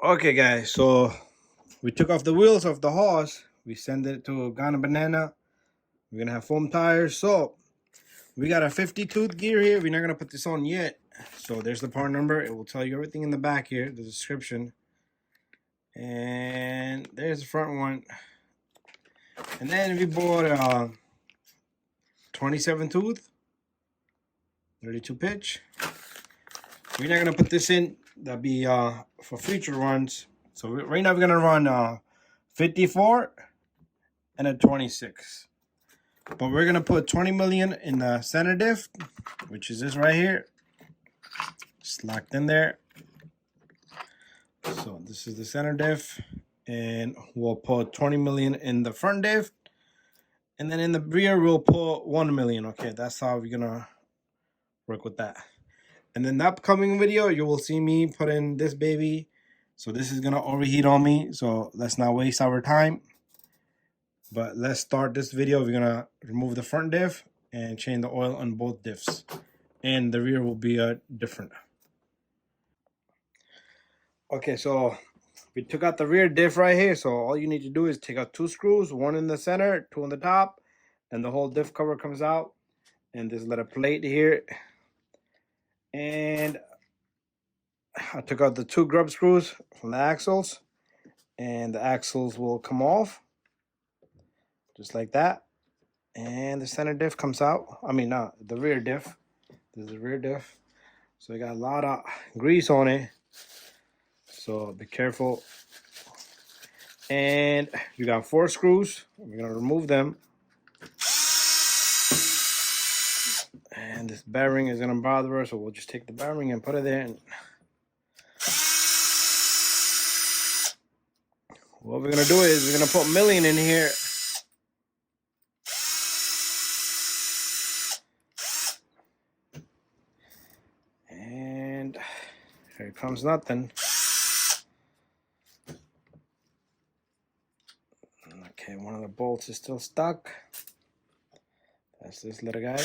Okay, guys, so we took off the wheels of the horse. We sent it to Ghana Banana. We're gonna have foam tires. So we got a 50 tooth gear here. We're not gonna put this on yet. So there's the part number. It will tell you everything in the back here, the description. And there's the front one. And then we bought a 27 tooth, 32 pitch. We're not gonna put this in. That'll be for future runs. So right now we're gonna run 54 and a 26. But we're gonna put 20 million in the center diff, which is this right here. It's locked in there. So this is the center diff, and we'll put 20 million in the front diff, and then in the rear we'll put 1 million. Okay, that's how we're gonna work with that. And in the upcoming video, you will see me put in this baby. So this is gonna overheat on me. So let's not waste our time. But let's start this video. We're gonna remove the front diff and change the oil on both diffs. And the rear will be different. Okay, so we took out the rear diff right here. So all you need to do is take out 2 screws, 1 in the center, 2 on the top, and the whole diff cover comes out. And this little plate here. And I took out the 2 grub screws from the axles, and the axles will come off just like that. And the center diff comes out. I mean, not the rear diff. This is the rear diff. So we got a lot of grease on it. So be careful. And you got 4 screws. We're gonna remove them. And this bearing is gonna bother us, so we'll just take the bearing and put it there. And what we're gonna do is we're gonna put million in here. And here comes nothing. Okay, one of the bolts is still stuck. That's this little guy.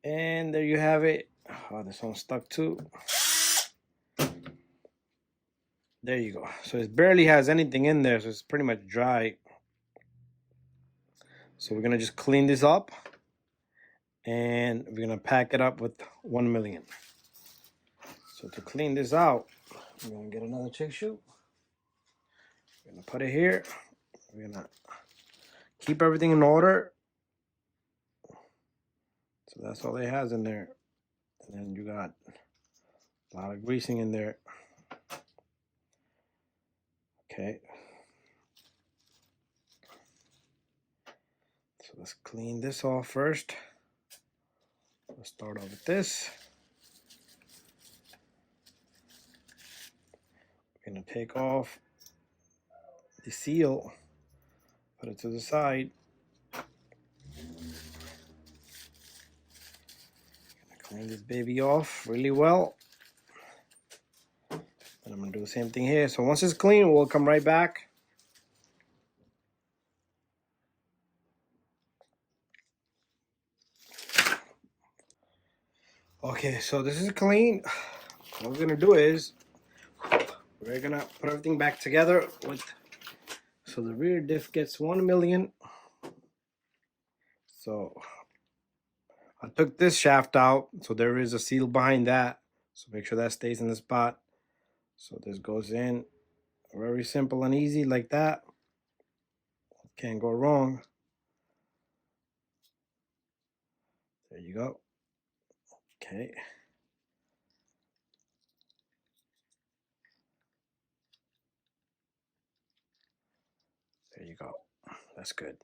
And there you have it. Oh, this one's stuck too. There you go. So it barely has anything in there, so it's pretty much dry. So we're gonna just clean this up, and we're gonna pack it up with 1 million. So to clean this out, we're gonna get another tissue. We're gonna put it here. We're gonna keep everything in order. So that's all it has in there. And then you got a lot of greasing in there. Okay. So let's clean this off first. Let's start off with this. We're gonna take off the seal, put it to the side. Clean this baby off really well. And I'm gonna do the same thing here. So once it's clean, we'll come right back. Okay, so this is clean. What we're gonna do is we're gonna put everything back together with, so the rear diff gets 1 million. So I took this shaft out, so there is a seal behind that. So make sure that stays in the spot. So this goes in very simple and easy like that. Can't go wrong. There you go. Okay. There you go. That's good.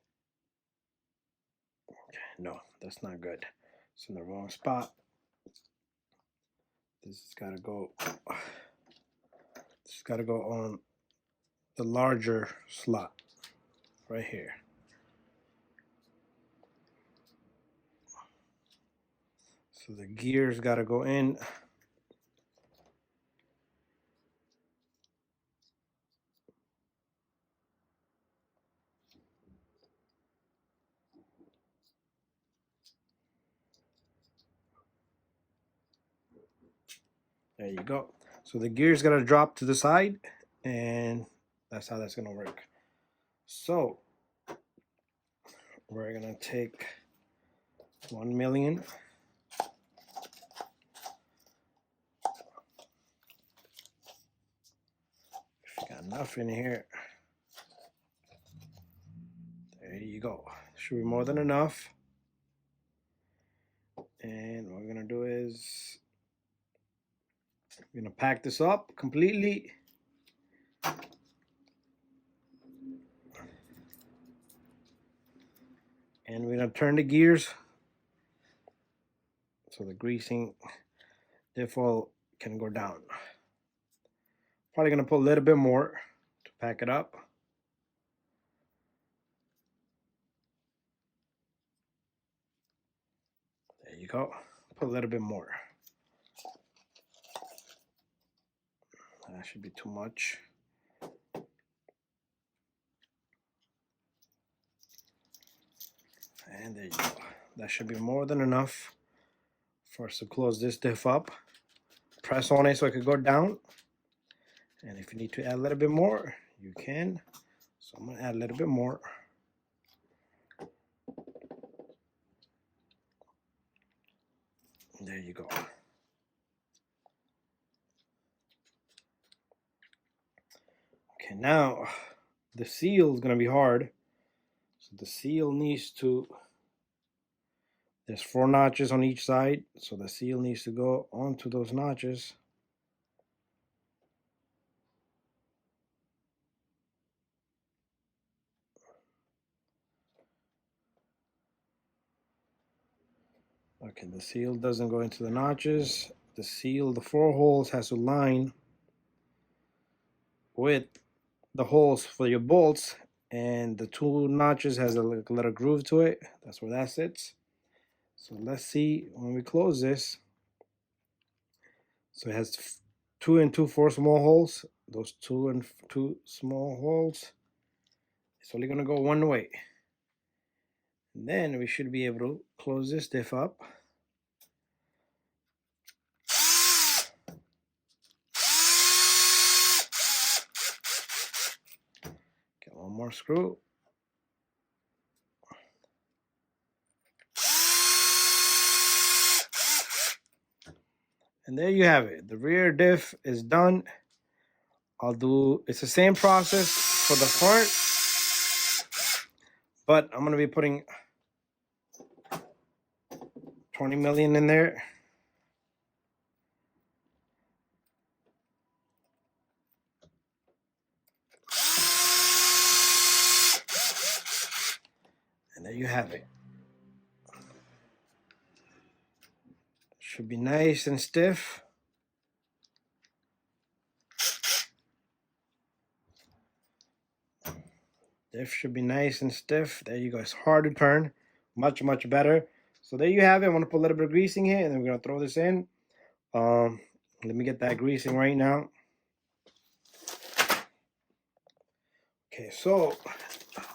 Okay, no, that's not good. It's in the wrong spot. This has got to go. This has got to go on the larger slot right here. So the gears got to go in. There you go. So the gear's gonna drop to the side, and that's how that's gonna work. So we're gonna take 1 million. Got enough in here. There you go. Should be more than enough. And what we're gonna do is we're gonna pack this up completely. And we're gonna turn the gears so the greasing diff oil can go down. Probably gonna put a little bit more to pack it up. There you go. Put a little bit more. That should be too much. And there you go. That should be more than enough for us to close this diff up. Press on it so it could go down. And if you need to add a little bit more, you can. So I'm gonna add a little bit more. There you go. Okay, now the seal is gonna be hard. So the seal needs to, there's 4 notches on each side, so the seal needs to go onto those notches. Okay, the seal doesn't go into the notches. The seal, the 4 holes has to line with the holes for your bolts, and the 2 notches has a little groove to it. That's where that sits. So let's see when we close this. So it has 2 and 2 4 small holes. Those 2 and 2 small holes, it's only gonna go one way. And then we should be able to close this diff up. Get one more screw. And there you have it. The rear diff is done. It's the same process for the front, but I'm gonna be putting 20 million in there. And there you have it. Should be nice and stiff. Diff should be nice and stiff. There you go. It's hard to turn. Much, much better. So there you have it. I'm going to put a little bit of greasing here, and then we're going to throw this in. Let me get that greasing right now. Okay, so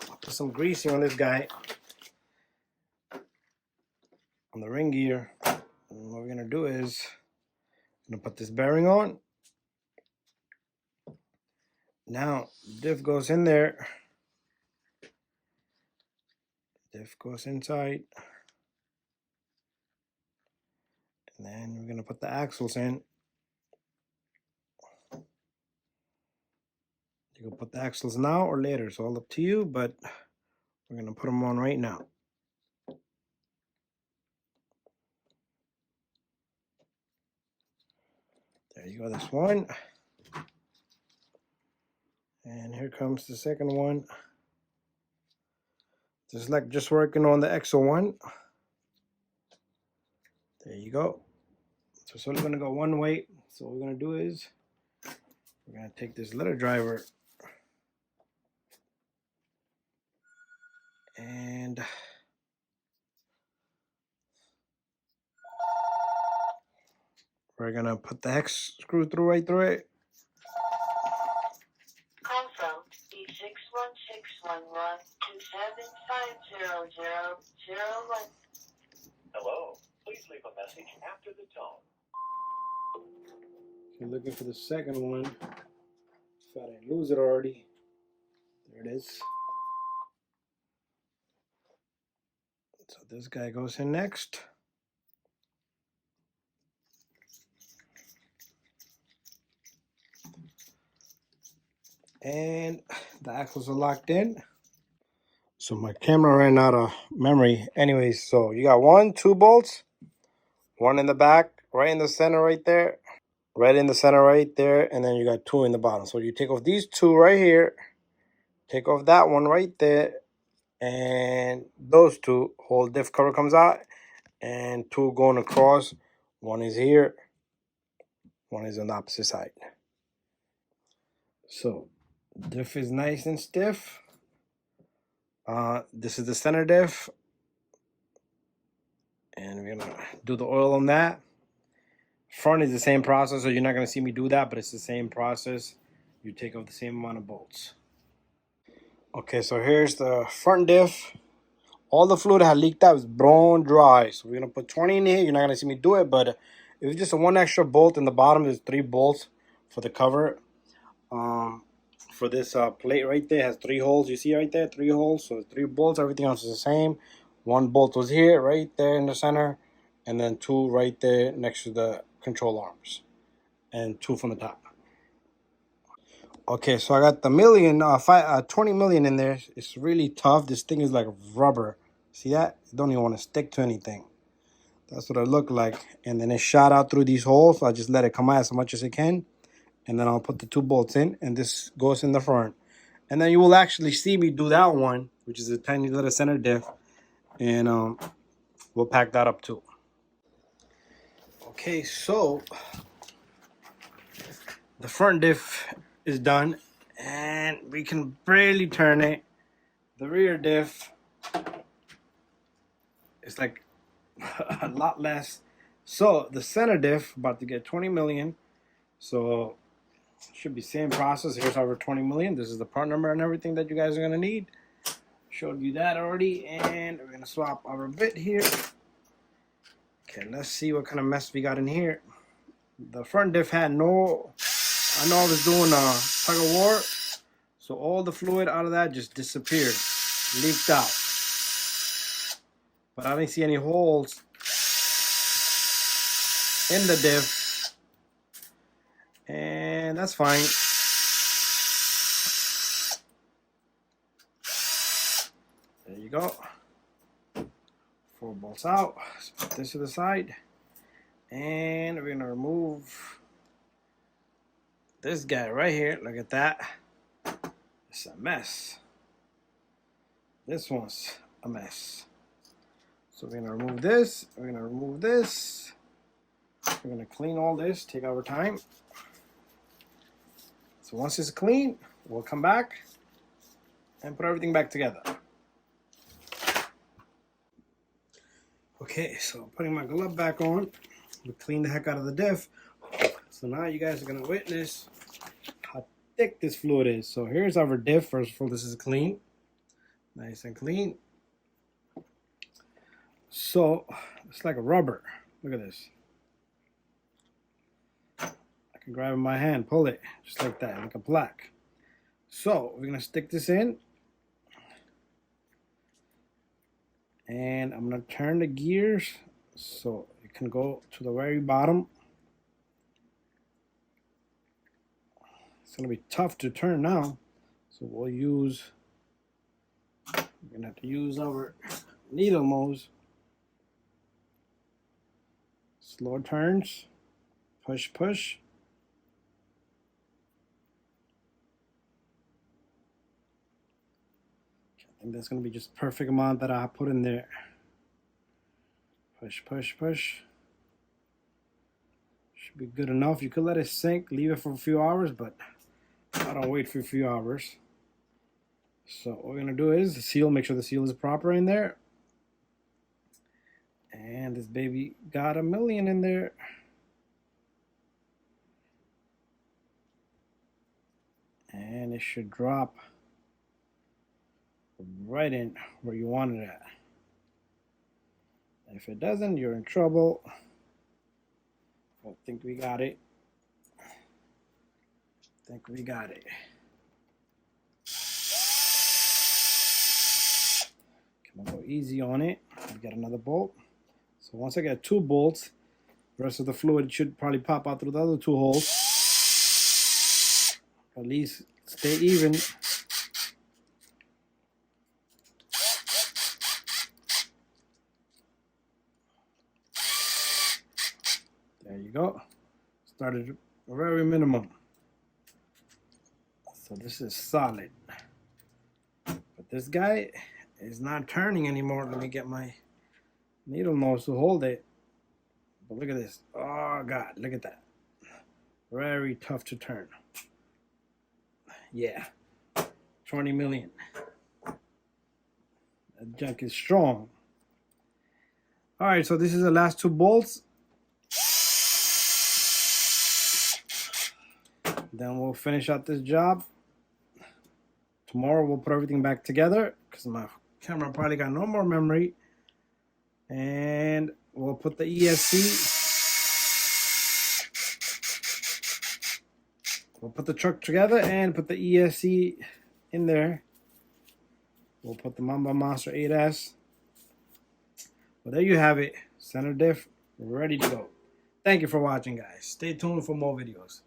I'll put some greasing on this guy, on the ring gear. And what we're going to do is I'm going to put this bearing on. Now, diff goes in there. Diff goes inside. And then we're going to put the axles in. You can put the axles now or later. It's all up to you, but we're going to put them on right now. There you go, this one. And here comes the second one. Just like just working on the EXO one. There you go. So it's only going to go one way. So what we're going to do is we're going to take this little driver and we're going to put the hex screw through right through it. Call from B6161127500001. Hello. Please leave a message after the tone. you're looking for the second one, if I didn't lose it already, there it is. So this guy goes in next. And the axles are locked in. So my camera ran out of memory. Anyways, so you got 2 bolts, one in the back, right in the center right there, right in the center right there, and then you got 2 in the bottom. So you take off these 2 right here, take off that one right there, and those 2, whole diff cover comes out, and 2 going across. One is here, one is on the opposite side. So diff is nice and stiff. This is the center diff, and we're gonna do the oil on that. Front is the same process, so you're not gonna see me do that, but it's the same process. You take off the same amount of bolts. Okay, so here's the front diff. All the fluid had leaked out, it's bone dry. So we're gonna put 20 in here. You're not gonna see me do it, but it was just a 1 extra bolt in the bottom. There's 3 bolts for the cover. For this plate right there, has 3 holes. You see right there, 3 holes. So 3 bolts. Everything else is the same. 1 bolt was here, right there in the center, and then 2 right there next to the control arms, and 2 from the top. Okay, so I got the 20 million in there. It's really tough. This thing is like rubber. See that? It don't even want to stick to anything. That's what it looked like. And then it shot out through these holes. So I just let it come out as much as it can. And then I'll put the 2 bolts in, and this goes in the front. And then you will actually see me do that one, which is a tiny little center diff. And we'll pack that up too. Okay, so the front diff is done, and we can barely turn it. The rear diff is like a lot less. So the center diff about to get 20 million. So should be same process. Here's our 20 million. This is the part number and everything that you guys are gonna need. Showed you that already, and we're gonna swap our bit here. Okay, let's see what kind of mess we got in here. The front diff had no, I know I was doing a tug of war, so all the fluid out of that just disappeared, leaked out. But I didn't see any holes in the diff, and that's fine. There you go. 4 bolts out. Let's put this to the side, and we're gonna remove this guy right here. Look at that. It's a mess. This one's a mess. So we're gonna remove this. We're gonna remove this. We're gonna clean all this. Take our time. So once it's clean, we'll come back and put everything back together. Okay, so putting my glove back on, we clean the heck out of the diff. So now you guys are gonna witness how thick this fluid is. So here's our diff. First of all, this is clean, nice and clean. So it's like a rubber. Look at this. I can grab it in my hand, pull it just like that, like a plaque. So we're gonna stick this in, and I'm gonna turn the gears so it can go to the very bottom. It's gonna be tough to turn now, so we're gonna have to use our needle nose. Slow turns, push, push. I think that's gonna be just perfect amount that I put in there. Push, push, push. Should be good enough. You could let it sink, leave it for a few hours, but I don't wait for a few hours. So what we're gonna do is the seal, make sure the seal is proper in there. And this baby got 1 million in there. And it should drop right in where you want it at. If it doesn't, you're in trouble. I think we got it. think we got it. I'm gonna go easy on it. I'll get another bolt. So once I get 2 bolts, the rest of the fluid should probably pop out through the other 2 holes. At least stay even. There you go. Started very minimum. So this is solid. But this guy is not turning anymore. Let me get my needle nose to hold it. But look at this. Oh God, look at that. Very tough to turn. Yeah. 20 million. That junk is strong. Alright, so this is the last 2 bolts. Then we'll finish out this job. Tomorrow we'll put everything back together because my camera probably got no more memory. And we'll put the ESC. We'll put the truck together and put the ESC in there. We'll put the Mamba Monster 8S. Well, there you have it. Center diff ready to go. Thank you for watching, guys. Stay tuned for more videos.